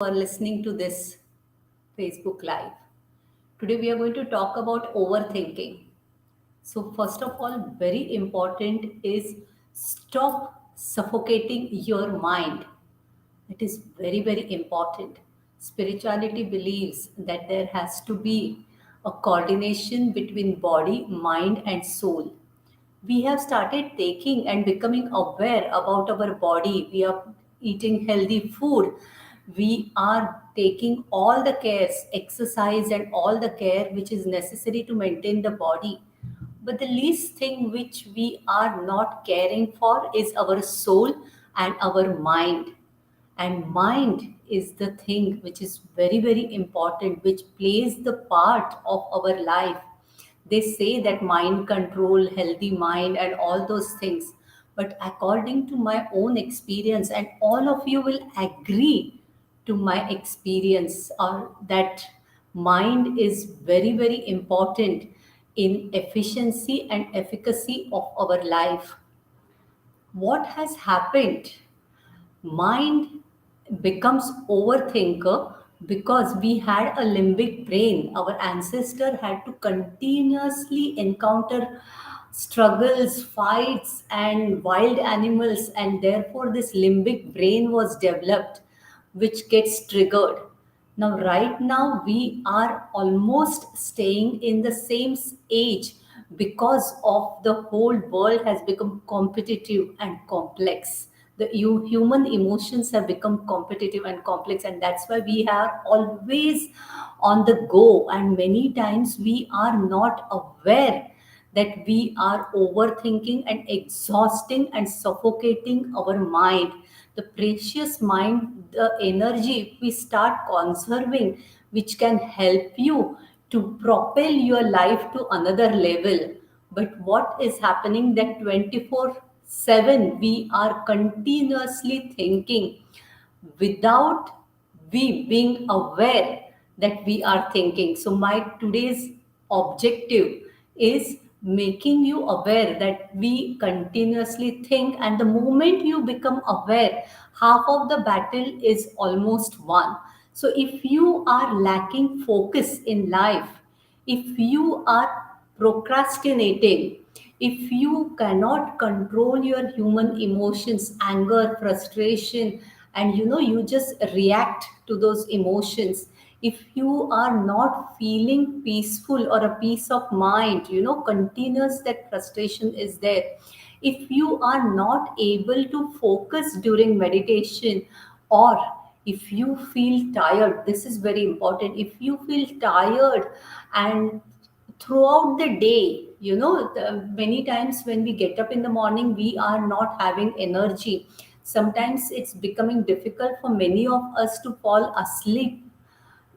for listening to this Facebook Live. Today we are going to talk about overthinking. So, first of all, very important is stop suffocating your mind. It is very, very important. Spirituality believes that there has to be a coordination between body, mind, and soul. We have started taking and becoming aware about our body. We are eating healthy food. We are taking all the cares, exercise, and all the care which is necessary to maintain the body. But the least thing which we are not caring for is our soul and our mind. And mind is the thing which is very, very important, which plays the part of our life. They say that mind control, healthy mind, and all those things. But according to my own experience, and all of you will agree to my experience, that mind is very, very important in efficiency and efficacy of our life. What has happened? Mind becomes overthinker because we had a limbic brain. Our ancestor had to continuously encounter struggles, fights, and wild animals, and therefore this limbic brain was developed, which gets triggered. Now, right now, we are almost staying in the same age because of the whole world has become competitive and complex. The human emotions have become competitive and complex, and that's why we are always on the go. And many times we are not aware that we are overthinking and exhausting and suffocating our mind, the precious mind, the energy if we start conserving, which can help you to propel your life to another level. But what is happening that 24/7 we are continuously thinking without we being aware that we are thinking. So, my today's objective is making you aware that we continuously think, and the moment you become aware, half of the battle is almost won. So, if you are lacking focus in life, if you are procrastinating, if you cannot control your human emotions, anger, frustration, and you just react to those emotions, if you are not feeling peaceful or a peace of mind, continuous that frustration is there. If you are not able to focus during meditation, or if you feel tired, this is very important. If you feel tired and throughout the day, many times when we get up in the morning we are not having energy. Sometimes it's becoming difficult for many of us to fall asleep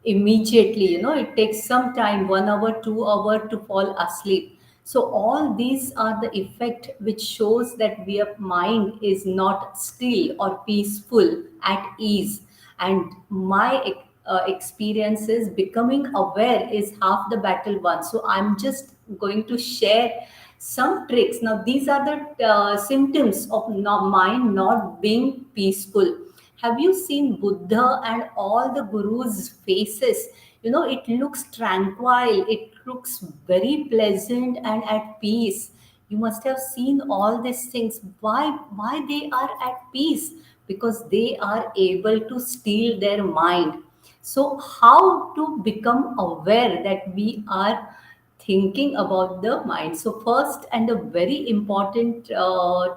immediately. It takes some time, 1 hour, 2 hour to fall asleep. So all these are the effect which shows that your mind is not still or peaceful at ease. And my experience is becoming aware is half the battle won. So I'm just going to share some tricks. Now these are the symptoms of mind not being peaceful. Have you seen Buddha and all the gurus' faces? It looks tranquil, it looks very pleasant and at peace. You must have seen all these things. Why they are at peace? Because they are able to steal their mind. So, how to become aware that we are thinking about the mind? So, first and a very important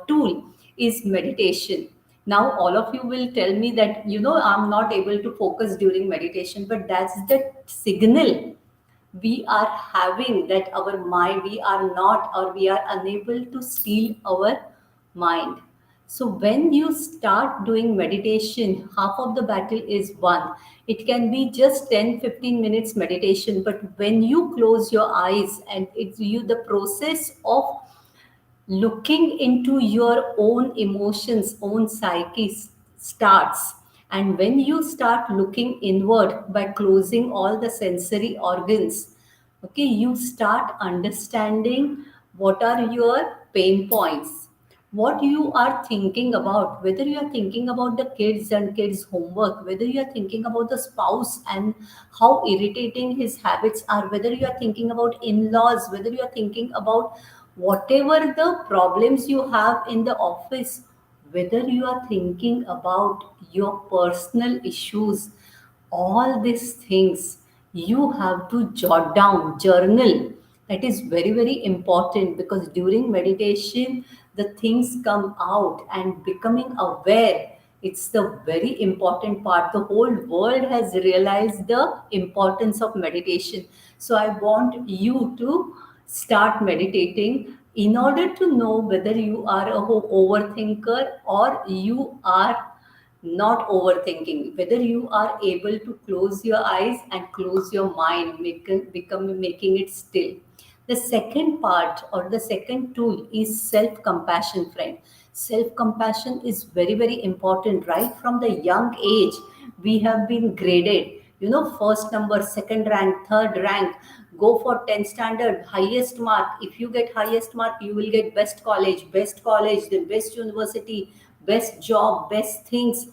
tool is meditation. Now all of you will tell me that I'm not able to focus during meditation, but that's the signal we are having that our mind, we are not, or we are unable to steal our mind. So when you start doing meditation, half of the battle is won. It can be just 10-15 minutes meditation, but when you close your eyes and it's you, the process of looking into your own emotions, own psyche starts. And when you start looking inward by closing all the sensory organs, okay, you start understanding what are your pain points, what you are thinking about, whether you are thinking about the kids and kids homework, whether you are thinking about the spouse and how irritating his habits are, whether you are thinking about in-laws, whether you are thinking about whatever the problems you have in the office, whether you are thinking about your personal issues, all these things you have to jot down, journal. That is very very important, because during meditation the things come out, and becoming aware, it's the very important part. The whole world has realized the importance of meditation. So I want you to start meditating in order to know whether you are a overthinker or you are not overthinking, whether you are able to close your eyes and close your mind, making it still. The second part or the second tool is self compassion, friend. Self compassion is very very important. Right from the young age we have been graded, first number, second rank, third rank. Go for 10th standard, highest mark. If you get highest mark, you will get best college, then best university, best job, best things.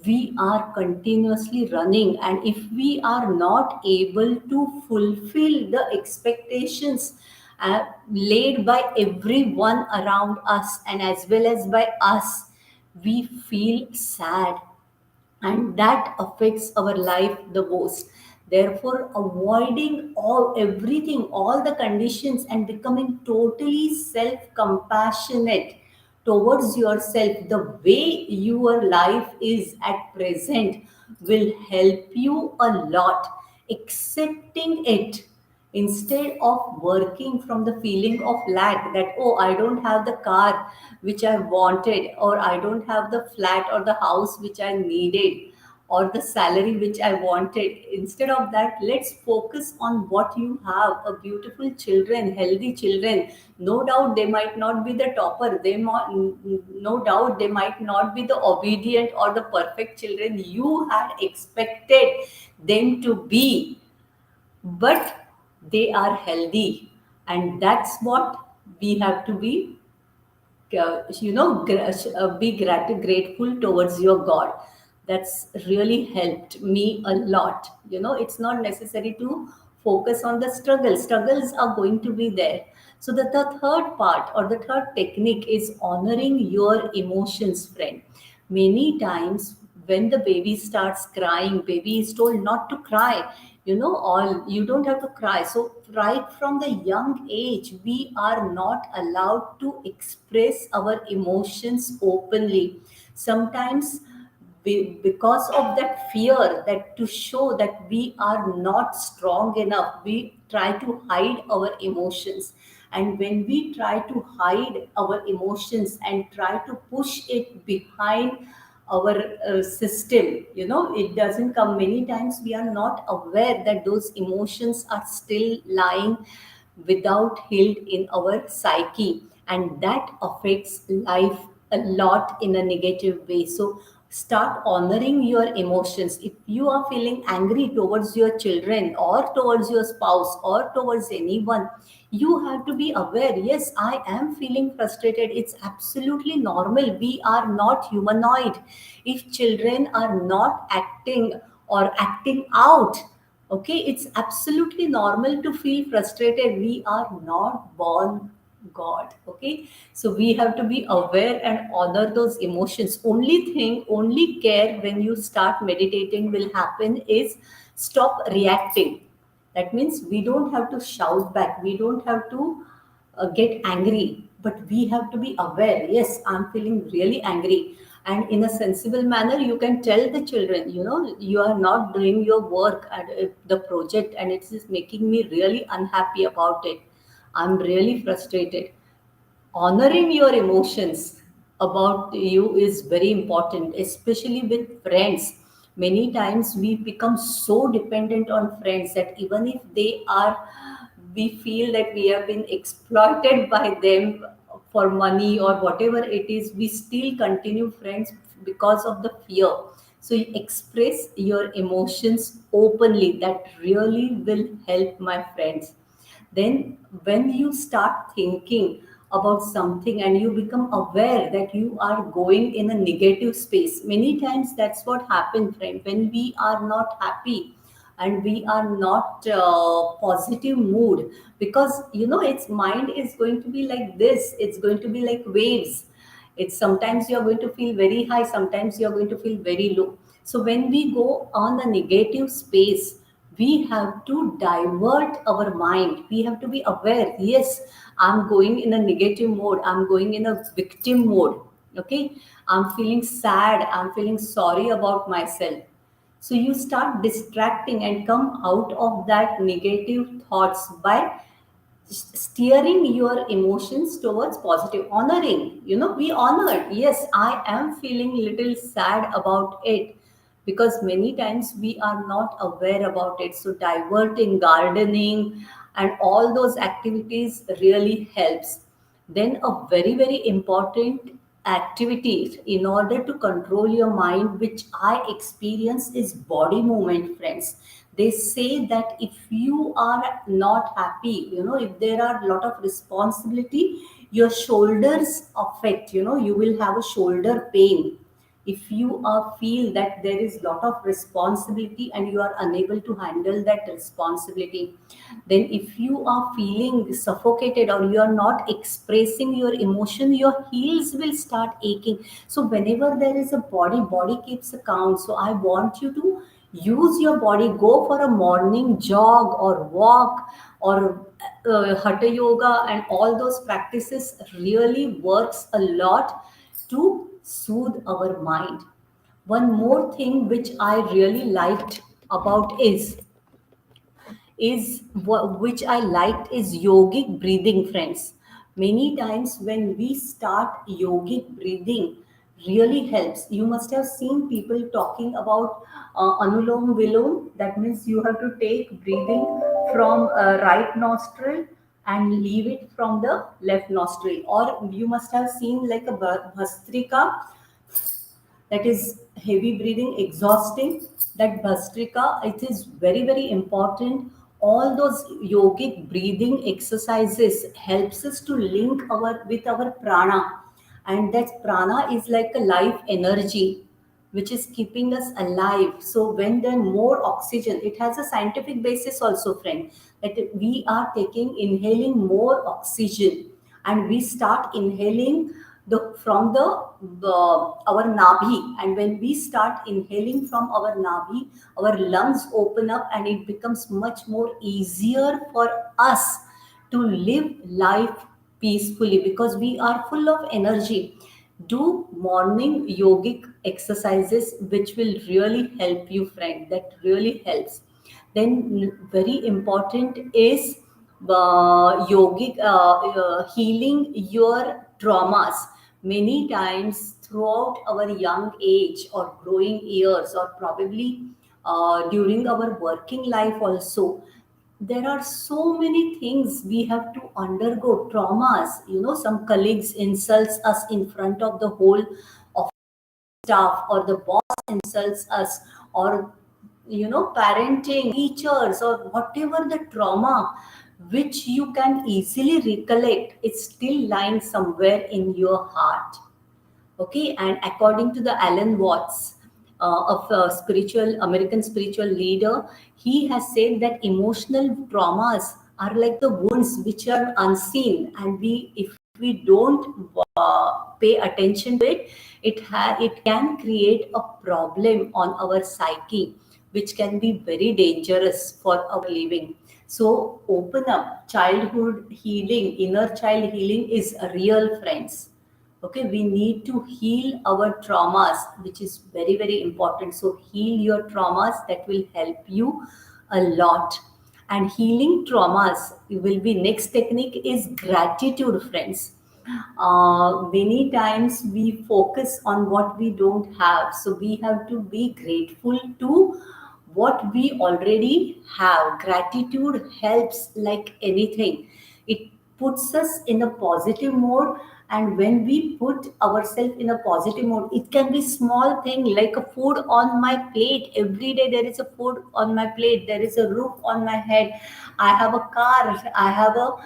We are continuously running, and if we are not able to fulfill the expectations laid by everyone around us and as well as by us, we feel sad, and that affects our life the most. Therefore, avoiding all the conditions and becoming totally self compassionate towards yourself, the way your life is at present, will help you a lot. Accepting it instead of working from the feeling of lack, that oh, I don't have the car which I wanted, or I don't have the flat or the house which I needed, or the salary which I wanted. Instead of that, let's focus on what you have: a beautiful children, healthy children. No doubt they might not be the topper, no doubt they might not be the obedient or the perfect children you had expected them to be, but they are healthy, and that's what we have to be, be grateful towards your God. That's really helped me a lot. It's not necessary to focus on the struggles are going to be there. So the third part or the third technique is honoring your emotions, friend. Many times when the baby starts crying, baby is told not to cry. All, you don't have to cry. So right from the young age we are not allowed to express our emotions openly. Sometimes because of that fear, that to show that we are not strong enough, we try to hide our emotions. And when we try to hide our emotions and try to push it behind our system, it doesn't come. Many times we are not aware that those emotions are still lying without healed in our psyche, and that affects life a lot in a negative way. So start honoring your emotions. If you are feeling angry towards your children or towards your spouse or towards anyone, you have to be aware, yes, I am feeling frustrated. It's absolutely normal. We are not humanoid. If children are not acting or acting out, okay, it's absolutely normal to feel frustrated. We are not born God, okay? So we have to be aware and honor those emotions. Only thing, only care when you start meditating will happen is stop reacting. That means we don't have to shout back, we don't have to get angry, but we have to be aware, yes, I'm feeling really angry. And in a sensible manner, you can tell the children, you are not doing your work at the project, and it is making me really unhappy about it. I'm really frustrated. Honoring your emotions about you is very important, especially with friends. Many times we become so dependent on friends that even if they are, we feel that we have been exploited by them for money or whatever it is, we still continue friends because of the fear. So you express your emotions openly, that really will help, my friends. Then when you start thinking about something and you become aware that you are going in a negative space. Many times that's what happens, friend, when we are not happy and we are not positive mood, because its mind is going to be like this, it's going to be like waves. It's sometimes you're going to feel very high, sometimes you're going to feel very low. So when we go on the negative space, we have to divert our mind. We have to be aware, yes, I'm going in a negative mode, I'm going in a victim mode. Okay, I'm feeling sad, I'm feeling sorry about myself. So you start distracting and come out of that negative thoughts by steering your emotions towards positive, honoring. Be honored. Yes, I am feeling little sad about it, because many times we are not aware about it. So diverting, gardening, and all those activities really helps. Then a very very important activity in order to control your mind, which I experience, is body movement, friends. They say that if you are not happy, if there are a lot of responsibility, your shoulders affect, you will have a shoulder pain. If you feel that there is lot of responsibility and you are unable to handle that responsibility, then if you are feeling suffocated or you are not expressing your emotion, your heels will start aching. So whenever there is a body keeps account. So I want you to use your body, go for a morning jog or walk, or hatha yoga, and all those practices really works a lot to soothe our mind. One more thing which I really liked about which I liked is yogic breathing, friends. Many times when we start yogic breathing, really helps. You must have seen people talking about anulom vilom. That means you have to take breathing from right nostril and leave it from the left nostril. Or you must have seen like a bhastrika, that is heavy breathing, exhausting. That Bhastrika, it is very, very important. All those yogic breathing exercises helps us to link our with our prana. And that prana is like a life energy which is keeping us alive. So when there more oxygen, it has a scientific basis also, friend, that we are taking inhaling more oxygen, and we start inhaling from the our nabhi. And when we start inhaling from our nabhi, our lungs open up and it becomes much more easier for us to live life peacefully, because we are full of energy. Do morning yogic exercises which will really help you, friend. That really helps. Then very important is yogic healing your traumas. Many times throughout our young age or growing years, or probably during our working life also, there are so many things we have to undergo, traumas. Some colleagues insults us in front of the whole of staff, or the boss insults us, or parenting, teachers, or whatever the trauma which you can easily recollect, it's still lying somewhere in your heart. Okay, and according to the Alan Watts, of a spiritual American spiritual leader, he has said that emotional traumas are like the wounds which are unseen, and we if we don't pay attention to it, it can create a problem on our psyche, which can be very dangerous for our living. So open up. Childhood healing, inner child healing is a real, friends. Okay, we need to heal our traumas, which is very very important. So heal your traumas, that will help you a lot. And healing traumas will be next technique is gratitude, friends. Many times we focus on what we don't have, so we have to be grateful to what we already have. Gratitude helps like anything. It puts us in a positive mode, And when we put ourselves in a positive mode, it can be small thing like a food on my plate. Every day there is a food on my plate, there is a roof on my head, I have a car, I have a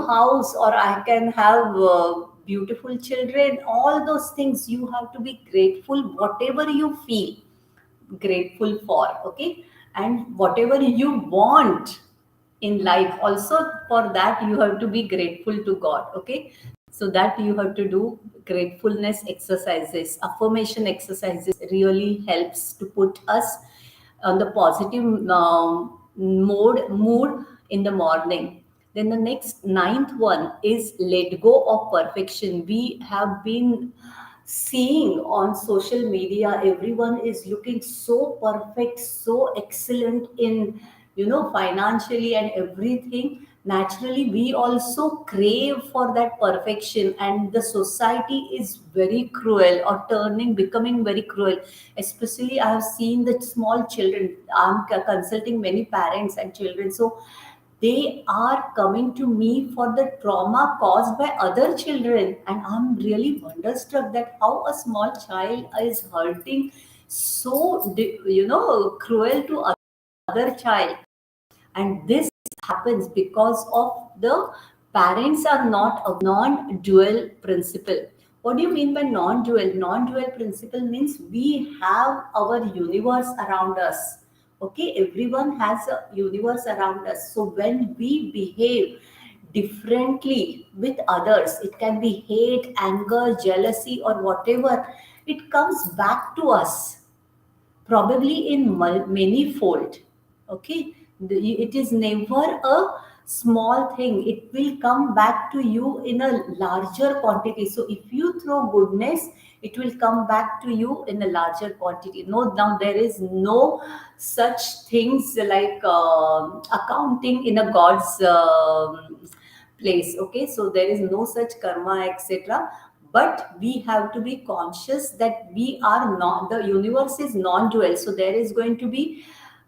house, or I can have beautiful children. All those things you have to be grateful, whatever you feel grateful for. Okay. And whatever you want in life also, for that you have to be grateful to God. Okay. So that you have to do gratefulness exercises, affirmation exercises really helps to put us on the positive mood in the morning. Then the next ninth one is let go of perfection. We have been seeing on social media, everyone is looking so perfect, so excellent in financially and everything. Naturally we also crave for that perfection, and the society is very cruel, or turning becoming very cruel. Especially I have seen the small children. I'm consulting many parents and children, so they are coming to me for the trauma caused by other children, and I'm really wonderstruck that how a small child is hurting so cruel to other child. And this happens because of the parents are not a non-dual principle. What do you mean by non-dual? Non-dual principle means we have our universe around us. Okay, everyone has a universe around us. So when we behave differently with others, it can be hate, anger, jealousy, or whatever, it comes back to us, probably in many fold. Okay. It is never a small thing, it will come back to you in a larger quantity. So if you throw goodness, it will come back to you in a larger quantity. No, now there is no such things like accounting in a god's place. Okay, so there is no such karma, etc. But we have to be conscious that we are not, the universe is non-dual, so there is going to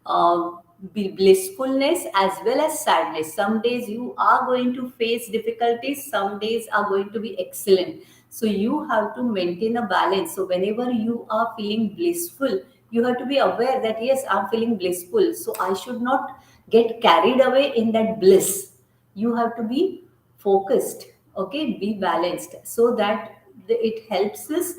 uh, be blissfulness as well as sadness. Some days you are going to face difficulties, some days are going to be excellent. So you have to maintain a balance. So whenever you are feeling blissful, you have to be aware that yes, I'm feeling blissful, so I should not get carried away in that bliss. You have to be focused. Okay, be balanced, so that it helps us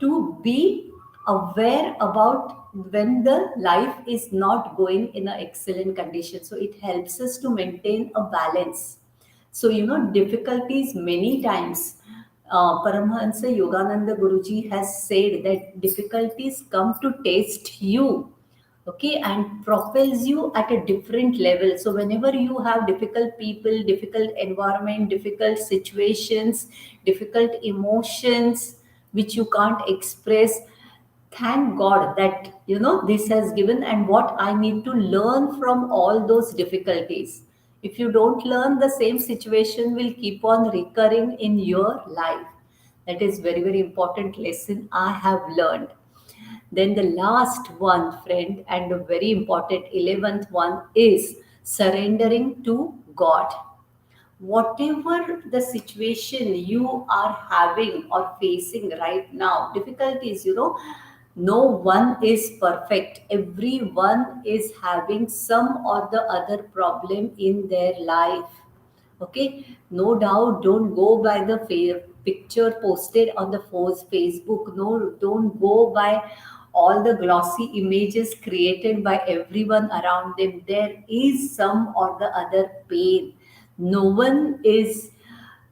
to be aware about when the life is not going in an excellent condition. So it helps us to maintain a balance. So difficulties many times, Paramahansa Yogananda Guruji has said that difficulties come to test you. Okay, and propels you at a different level. So whenever you have difficult people, difficult environment, difficult situations, difficult emotions which you can't express, thank God that this has given, and what I need to learn from all those difficulties. If you don't learn, the same situation will keep on recurring in your life. That is very, very important lesson I have learned. Then the last one, friend, and a very important 11th one is surrendering to God. Whatever the situation you are having or facing right now, difficulties, no one is perfect. Everyone is having some or the other problem in their life. Okay, no doubt, don't go by the picture posted on the Facebook. No, don't go by all the glossy images created by everyone around them. There is some or the other pain. No one is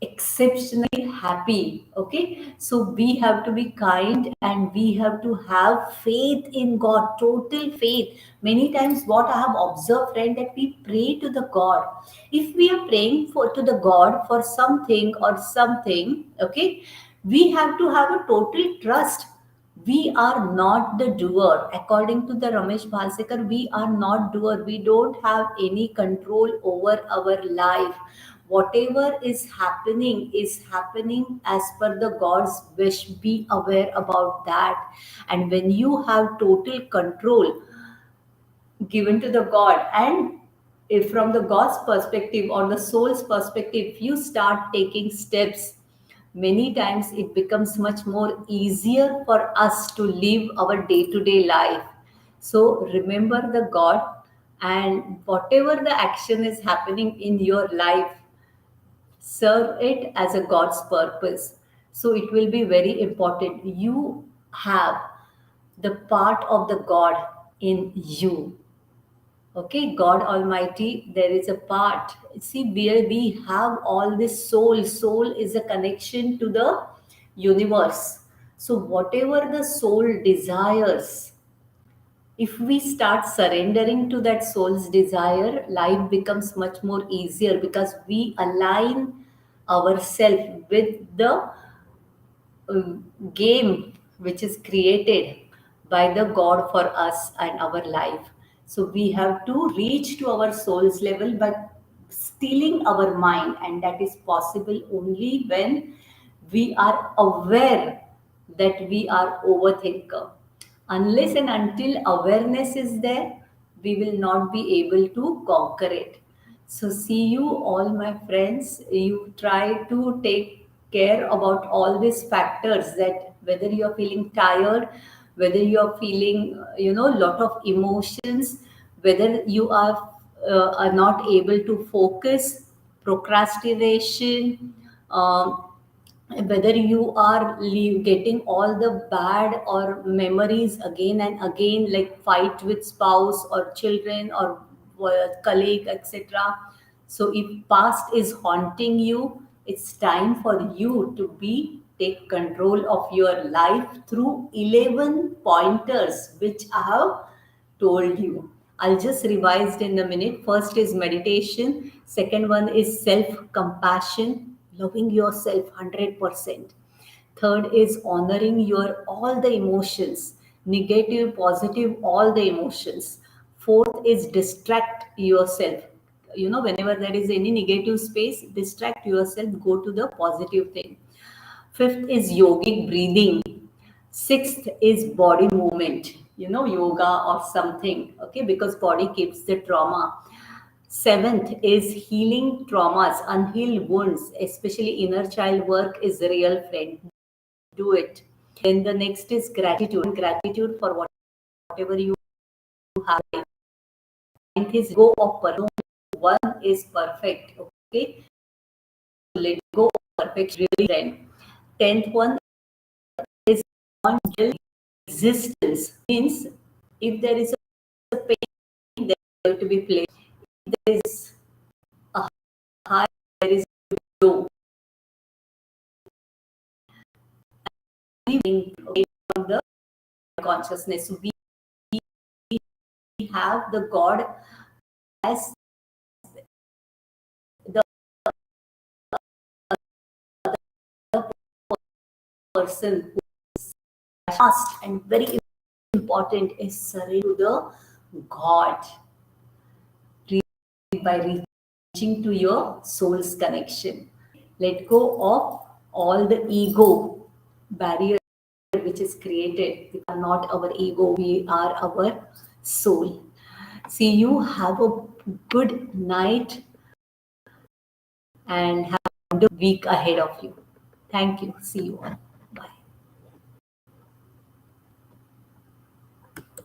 exceptionally happy. Okay, so we have to be kind, and we have to have faith in God, total faith. Many times what I have observed, friend, that we pray to the God. If we are praying for to the God for something or something, okay, we have to have a total trust. We are not the doer. According to the Ramesh Bhalsekar, we are not doer. We don't have any control over our life. Whatever is happening as per the God's wish. Be aware about that. And when you have total control given to the God, and if from the God's perspective or the soul's perspective, you start taking steps, many times it becomes much more easier for us to live our day to day life. So remember the God, and whatever the action is happening in your life, serve it as a God's purpose. So it will be very important. You have the part of the God in you. Okay, God Almighty, there is a part. See, we have all this soul. Soul is a connection to the universe. So, whatever the soul desires, if we start surrendering to that soul's desire, life becomes much more easier because we align ourselves with the game which is created by the God for us and our life. So we have to reach to our soul's level by stealing our mind, and that is possible only when we are aware that we are overthinker. Unless and until awareness is there, we will not be able to conquer it. So, see you all, my friends. You try to take care about all these factors, that whether you are feeling tired, whether you are feeling, lot of emotions, whether you are not able to focus, procrastination, whether you are getting all the bad or memories again and again, like fight with spouse or children or colleague, etc. So if past is haunting you, it's time for you to be take control of your life through 11 pointers which I have told you. I'll just revise in a minute. First is meditation. Second one is self-compassion, loving yourself 100%. Third is honoring your all the emotions, negative, positive, all the emotions. Fourth is distract yourself. Whenever there is any negative space, distract yourself, go to the positive thing. Fifth is yogic breathing. Sixth is body movement, yoga or something, okay, because body keeps the trauma. Seventh is healing traumas, unhealed wounds, especially inner child work is a real friend. Do it. Then the next is gratitude. Gratitude for whatever you have. Ninth is go of no one is perfect. Okay. Let go of perfect really then. Tenth one is on guilt existence. Means if there is a pain, there is going to be play. If there is a high, there is low. Living from the consciousness. We have the God as the other person who is fast, and very important is surrender to the God by reaching to your soul's connection. Let go of all the ego barrier which is created. We are not our ego, we are our soul. See you, have a good night and have a week ahead of you. Thank you. See you all.